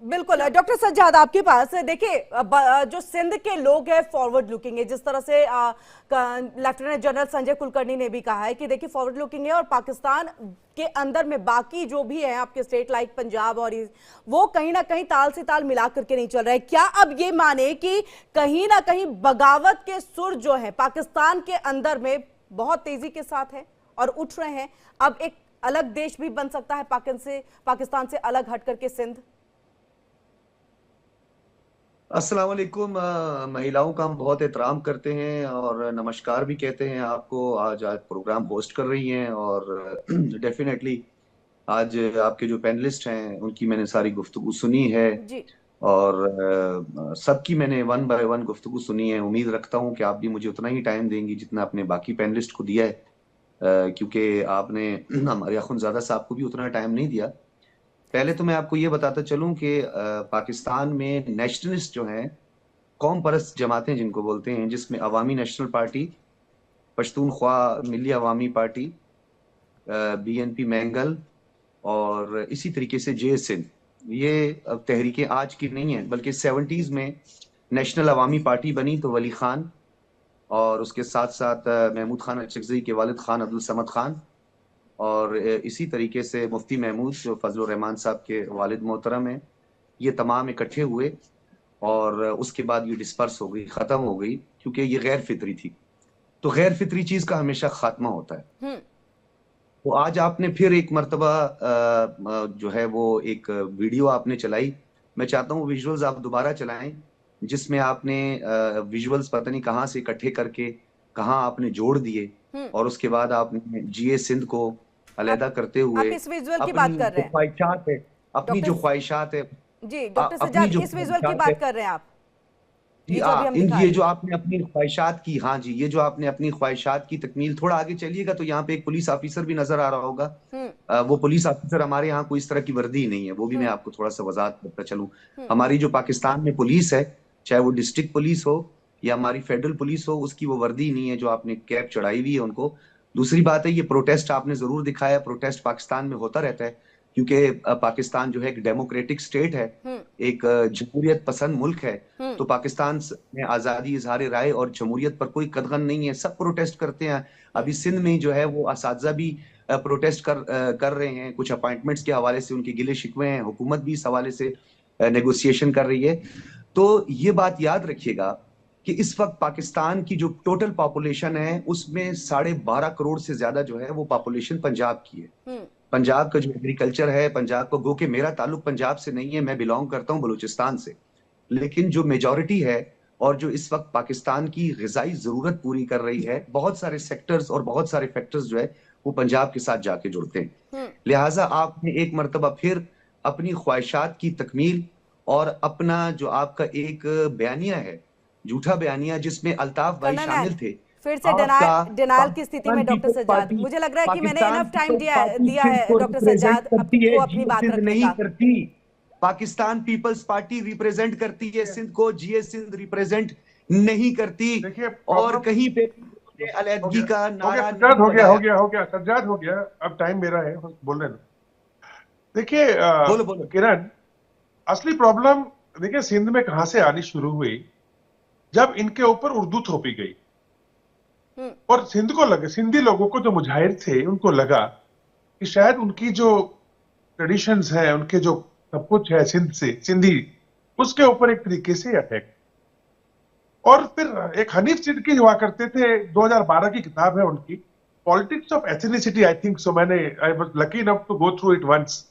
बिल्कुल डॉक्टर सज्जाद आपके पास देखिए, जो सिंध के लोग हैं फॉरवर्ड लुकिंग है, जिस तरह से लेफ्टिनेंट जनरल संजय कुलकर्णी ने भी कहा है कि देखिए फॉरवर्ड लुकिंग है, और पाकिस्तान के अंदर में बाकी जो भी है आपके स्टेट लाइक पंजाब और वो कहीं ना कहीं ताल से ताल मिला करके नहीं चल रहा है। क्या अब ये माने कि कहीं ना कहीं बगावत के सुर जो है पाकिस्तान के अंदर में बहुत तेजी के साथ है और उठ रहे हैं, अब एक अलग देश भी बन सकता है पाकिस्तान से अलग हट करके सिंध? अस्सलाम वालेकुम। महिलाओं का हम बहुत एहतराम करते हैं और नमस्कार भी कहते हैं आपको। आज आज प्रोग्राम होस्ट कर रही हैं और डेफिनेटली आज आपके जो पैनलिस्ट हैं उनकी मैंने सारी गुफ्तगू सुनी है जी। और सबकी मैंने वन बाय वन गुफ्तगू सुनी है। उम्मीद रखता हूं कि आप भी मुझे उतना ही टाइम देंगी जितना आपने बाकी पैनलिस्ट को दिया है, क्योंकि आपने हमारे अखुनज़ादा साहब को भी उतना टाइम नहीं दिया। पहले तो मैं आपको ये बताता चलूं कि पाकिस्तान में नेशनलिस्ट जो हैं, कौम परस्त जमातें जिनको बोलते हैं, जिसमें अवामी नेशनल पार्टी, पश्तूनख्वा मिली अवामी पार्टी, बीएनपी मैंगल और इसी तरीके से जे सिंध, ये अब तहरीकें आज की नहीं है बल्कि 70s में नेशनल अवामी पार्टी बनी तो वली खान और उसके साथ साथ महमूद खान अचकज़ई के वालिद खान अब्दुल समद खान और इसी तरीके से मुफ्ती महमूद जो फजल रहमान साहब के वालिद मोहतरम हैं, ये तमाम इकट्ठे हुए और उसके बाद ये डिस्पर्स हो गई, ख़त्म हो गई, क्योंकि ये गैर फितरी थी। तो गैर फितरी चीज़ का हमेशा खात्मा होता है। तो आज आपने फिर एक मर्तबा जो है वो एक वीडियो आपने चलाई। मैं चाहता हूँ विजुअल्स आप दोबारा चलाएं, जिसमें आपने विजुअल्स पता नहीं कहाँ से इकट्ठे करके कहाँ आपने जोड़ दिए और उसके बाद आपने जीए सिंध को अलहदा करते आप हुए इस विजुअल की बात अपनी कर जो रहे हैं ख्वाहिशात है, अपनी जो डॉक्टर? ख्वाहिशात है, जी डॉक्टर अपनी सज्जाद, जो इस विजुअल की ख्वाहिशात है, बात कर रहे हैं आप, जी ये जो अभी हम दिखा ये रहे जो हैं? आपने अपनी ख्वाहिशात की, हाँ जी, ये जो आपने अपनी ख्वाहिशात की तकमील, थोड़ा आगे चलिएगा तो यहाँ पे एक पुलिस ऑफिसर भी नजर आ रहा होगा। हम्म। वो पुलिस ऑफिसर हमारे यहाँ कोई इस तरह की वर्दी ही नहीं है, वो भी मैं हम्म। आपको थोड़ा सा वजाहत करता चलूँ। हम्म। हमारी जो पाकिस्तान में पुलिस है, चाहे वो डिस्ट्रिक्ट पुलिस हो या हमारी फेडरल पुलिस हो, उसकी वो वर्दी नहीं है जो आपने कैप चढ़ाई हुई है उनको। दूसरी बात है, ये प्रोटेस्ट आपने जरूर दिखाया, प्रोटेस्ट पाकिस्तान में होता रहता है, क्योंकि पाकिस्तान जो है एक डेमोक्रेटिक स्टेट है, हम्म। एक जमहूरियत पसंद मुल्क है। हम्म। तो पाकिस्तान में आज़ादी, इजहार राय और जमहूरियत पर कोई कदगन नहीं है, सब प्रोटेस्ट करते हैं। हम्म। अभी सिंध में जो है वो असातिज़ा भी प्रोटेस्ट कर रहे हैं, कुछ अपॉइंटमेंट्स के हवाले से उनके गिले शिकवे हैं, हुकूमत भी इस हवाले से नेगोशिएशन कर रही है। तो ये बात याद रखिएगा कि इस वक्त पाकिस्तान की जो टोटल पॉपुलेशन है उसमें 12.5 करोड़ से ज्यादा जो है वो पॉपुलेशन पंजाब की है। हम्म। पंजाब का जो एग्रीकल्चर है, पंजाब को, गो के मेरा ताल्लुक पंजाब से नहीं है, मैं बिलोंग करता हूँ बलूचिस्तान से, लेकिन जो मेजॉरिटी है और जो इस वक्त पाकिस्तान की ग़िज़ाई ज़रूरत पूरी कर रही है, बहुत सारे सेक्टर्स और बहुत सारे फैक्टर्स जो है वो पंजाब के साथ जाके जुड़ते हैं। हम्म। लिहाजा आपने एक मर्तबा फिर अपनी ख्वाहिशात की तकमील और अपना जो आपका एक बयानिया है, झूठा बयानिया जिसमें अल्ताफ भाई कर्नल, शामिल थे, फिर से आपका डिनायल की स्थिति पाकिस्तान में डॉक्टर पीपल्स सज्जाद, पार्टी, मुझे लग रहा है कि मैंने पाकिस्तान इनफ टाइम पीपल्स दिया पार्टी दिया सिंध है को डॉक्टर रिप्रेजेंट सज्जाद करती आपको है, अपनी जीए बात सिंध रखने नहीं का। करती। पाकिस्तान पीपल्स पार्टी रिप्रेजेंट करती है सिंध को, जीए सिंध रिप्रेजेंट नहीं करती। देखिए और प्रॉब्लम कहीं पे हो अलहदगी गया, का हो गया नारा सज्जाद, नहीं हो गया, हो लगाया। गया, हो गया सज्जाद, हो गया। अब टाइम मेरा है, बोलने दो। देखिए बोलो बोलो। किरण, असली प्रॉब्लम देखिए सिंध में कहां से आनी शुरू हुई, जब इनके ऊपर उर्दू थोपी गई हम्म। और सिंध को लगे, सिंधी लोगों को जो मुजाहिर थे उनको लगा कि शायद उनकी जो ट्रेडिशंस है, उनके जो सब कुछ है सिंध से, सिंधी, उसके ऊपर एक तरीके से अटैक। और फिर एक हनीफ सिद्दीकी हुआ करते थे, 2012 की किताब है उनकी, politics of ethnicity, I think so, मैंने I was lucky enough to go through it once.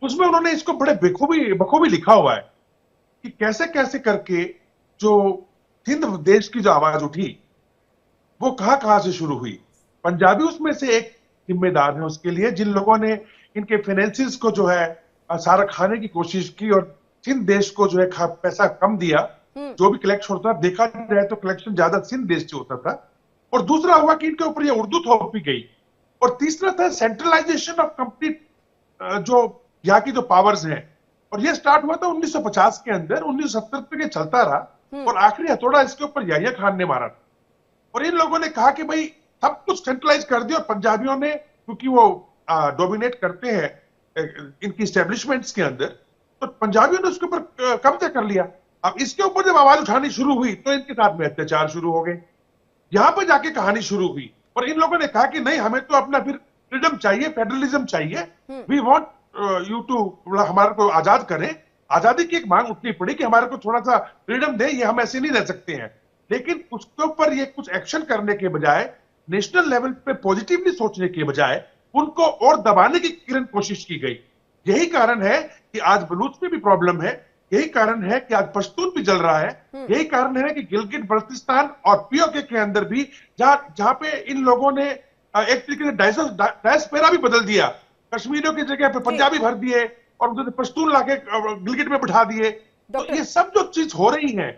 उसमें उन्होंने इसको बड़े बखूबी बखूबी लिखा हुआ है कि कैसे कैसे करके जो सिंध देश की जो आवाज उठी वो कहां कहां से शुरू हुई। पंजाबी उसमें से एक जिम्मेदार है उसके लिए, जिन लोगों ने इनके फाइनेंसिस को जो है सारा खाने की कोशिश की और सिंध देश को जो है पैसा कम दिया। जो भी कलेक्शन होता था, देखा जाए तो कलेक्शन ज्यादा सिंध देश से होता था। और दूसरा हुआ कि इनके ऊपर ये उर्दू थोपी गई। और तीसरा था सेंट्रलाइजेशन ऑफ कंप्लीट जो यहाँ की जो पावर्स हैं। और ये स्टार्ट हुआ था 1950 के अंदर, 1970 तक ये चलता रहा और आखिरी हथौड़ा इसके ऊपर याहिया खान ने मारा। और इन लोगों ने कहा कि भाई सब कुछ सेंट्रलाइज कर दिया, और पंजाबियों ने, क्योंकि वो डोमिनेट करते हैं इनकी स्टैब्लिशमेंट्स के अंदर, तो पंजाबियों ने उसके ऊपर कब्जा कर लिया। अब इसके ऊपर जब आवाज उठानी शुरू हुई तो इनके साथ में अत्याचार शुरू हो गए। यहां पर जाके कहानी शुरू हुई और इन लोगों ने कहा कि नहीं, हमें तो अपना फिर फ्रीडम चाहिए, फेडरलिज्म चाहिए, वी वांट यू टू, हमारे को आजाद करें। आजादी की एक मांग उठनी पड़ी कि हमारे को थोड़ा सा फ्रीडम दे, ये हम ऐसे नहीं रह सकते हैं। लेकिन उसके ऊपर ये कुछ एक्शन करने के बजाय, नेशनल लेवल पे पॉजिटिवली सोचने के बजाय उनको और दबाने की कोशिश की गई। यही कारण है कि आज बलूच में भी प्रॉब्लम है, यही कारण है कि आज पश्तून भी जल रहा है, यही कारण है कि गिलगित बल्तिस्तान और पीओके के अंदर भी जहां पे इन लोगों ने एक तरीके से डायस्पोरा भी बदल दिया, कश्मीरियों की जगह पे पंजाबी भर दिए और उधर पश्तून लाके गिलगित में बिठा दिए। तो ये सब जो चीज हो रही है,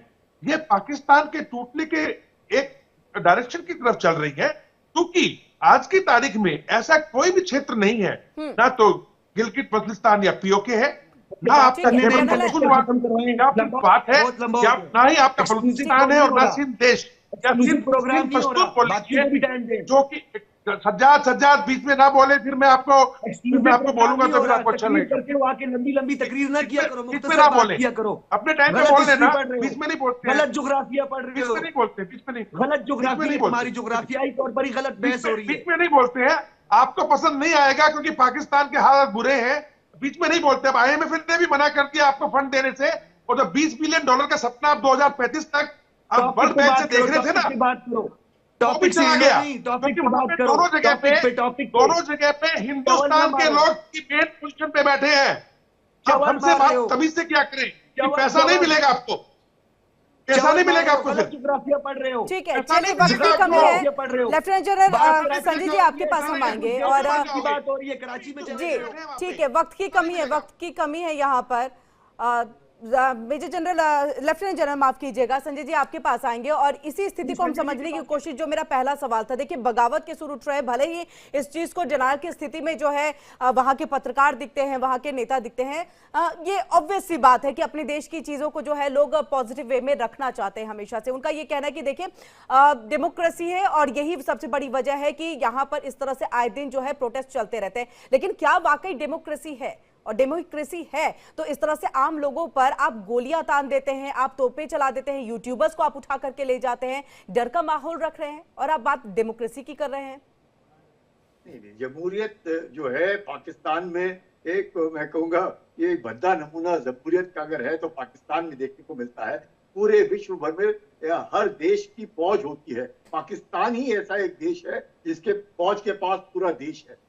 ये पाकिस्तान के टूटने के एक डायरेक्शन की तरफ चल रही है। क्योंकि आज की तारीख में ऐसा कोई भी क्षेत्र नहीं है, ना तो गिलगित बल्तिस्तान या पीओके है, ना आपका बात है, ना ही आपका बलूचिस्तान है, और ना सिंध देश या सिंध पश्तून पॉलिसी, जो कि सज्जाद बीच में ना बोले, फिर मैं आपको बोलूंगा तो फिर आपको अच्छा लगेगा। लंबी तकरीर ना किया करो, बीच में ना बोले, अपने टाइम पे बोल लेना, बीच में नहीं बोलते, गलत जोग्राफिया पढ़ रहे हो, बीच में नहीं बोलते, बीच में नहीं, गलत जोग्राफिया, हमारी जोग्राफियाई तौर पर ही गलत बहस हो रही है, बीच में नहीं बोलते हैं। आपको पसंद नहीं आएगा क्योंकि पाकिस्तान के हालात बुरे हैं, बीच में नहीं बोलते। अब IMF ने भी मना कर दिया आपको फंड देने से, और जब $20 बिलियन का सपना आप 2035 तक आप वर्ल्ड बैंक से देख रहे थे ना, बात करो, टॉपिक चला गया। क्योंकि वहां पे दोनों जगह पे हिंदुस्तान के लोग की मेन पोजीशन पे बैठे हैं। जब हमसे बात तभी से क्या करें कि पैसा नहीं मिलेगा आपको, पैसा नहीं मिलेगा आपको, जोग्राफिया पढ़ रहे हो। ठीक है, चलिए वक्त की कमी है, लेफ्टिनेंट जनरल संजय जी आपके पास हम आएंगे। और बात हो रही है कराची में जी ठीक है, वक्त की कमी है यहाँ पर। मेजर जनरल, लेफ्टिनेंट जनरल माफ कीजिएगा, संजय जी आपके पास आएंगे और इसी स्थिति को हम समझने की कोशिश, जो मेरा पहला सवाल था, देखिए बगावत के सुर उठ रहे हैं, भले ही इस चीज को जनार की स्थिति में जो है वहां के पत्रकार दिखते हैं, वहां के नेता दिखते हैं, ये ऑब्वियस सी बात है कि अपने देश की चीजों को जो है लोग पॉजिटिव वे में रखना चाहते हैं हमेशा से। उनका ये कहना है कि देखिए डेमोक्रेसी है और यही सबसे बड़ी वजह है कि यहाँ पर इस तरह से आए दिन जो है प्रोटेस्ट चलते रहते हैं। लेकिन क्या वाकई डेमोक्रेसी है? और डेमोक्रेसी है तो इस तरह से आम लोगों पर आप गोलियां तान देते हैं, आप तोपे चला देते हैं, यूट्यूबर्स को आप उठा करके ले जाते हैं, डर का माहौल रख रहे हैं और आप बात डेमोक्रेसी की कर रहे हैं। नहीं, जमहूरियत जो है पाकिस्तान में, एक मैं कहूँगा ये भद्दा नमूना जमहूरियत का अगर है तो पाकिस्तान में देखने को मिलता है। पूरे विश्व भर में हर देश की फौज होती है, पाकिस्तान ही ऐसा एक देश है जिसके फौज के पास पूरा देश है।